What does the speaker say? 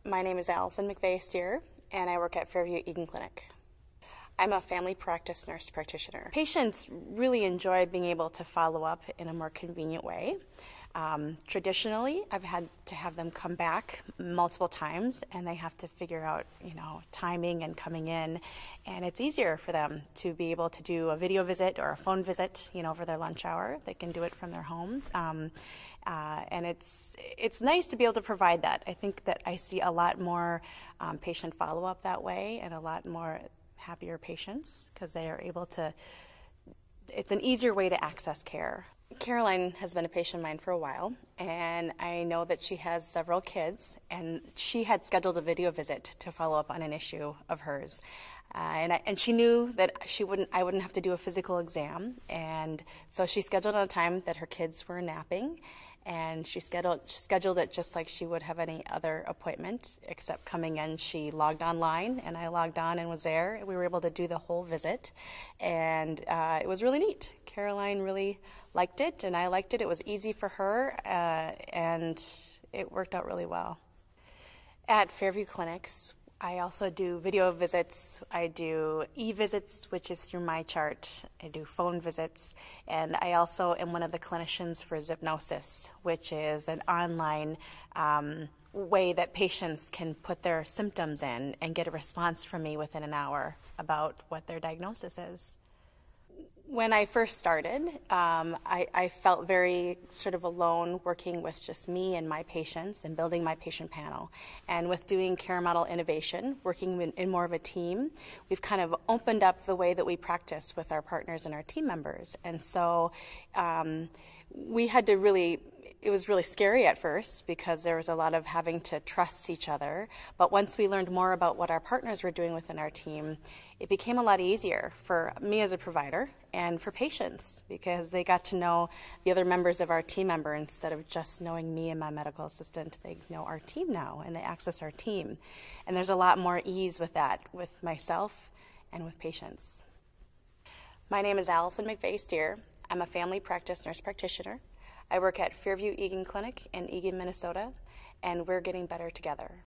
My name is Allison MvVay, and I work at Fairview Eagan Clinic. I'm a family practice nurse practitioner. Patients really enjoy being able to follow up in a more convenient way. Traditionally, I've had to have them come back multiple times, and they have to figure out, timing and coming in. And it's easier for them to be able to do a video visit or a phone visit, over their lunch hour. They can do it from their home. And it's nice to be able to provide that. I think that I see a lot more patient follow-up that way, and a lot more happier patients because they are able to. It's an easier way to access care. Caroline has been a patient of mine for a while, and I know that she has several kids, and she had scheduled a video visit to follow up on an issue of hers. And she knew that I wouldn't have to do a physical exam, and so she scheduled on a time that her kids were napping, and she scheduled it just like she would have any other appointment, except coming in, she logged online, and I logged on and was there. We were able to do the whole visit, and it was really neat. Caroline really liked it, and I liked it. It was easy for her, and it worked out really well. At Fairview Clinics, I also do video visits. I do e-visits, which is through my chart. I do phone visits, and I also am one of the clinicians for Hypnosis, which is an online way that patients can put their symptoms in and get a response from me within an hour about what their diagnosis is. When I first started, I felt very sort of alone working with just me and my patients and building my patient panel. And with doing care model innovation, working in more of a team, we've kind of opened up the way that we practice with our partners and our team members. And so we had to really, it was really scary at first because there was a lot of having to trust each other. But once we learned more about what our partners were doing within our team, it became a lot easier for me as a provider and for patients because they got to know the other members of our team member instead of just knowing me and my medical assistant. They know our team now and they access our team. And there's a lot more ease with that, with myself and with patients. My name is Allison MvVay. I'm a family practice nurse practitioner. I work at Fairview Eagan Clinic in Eagan, Minnesota, and we're getting better together.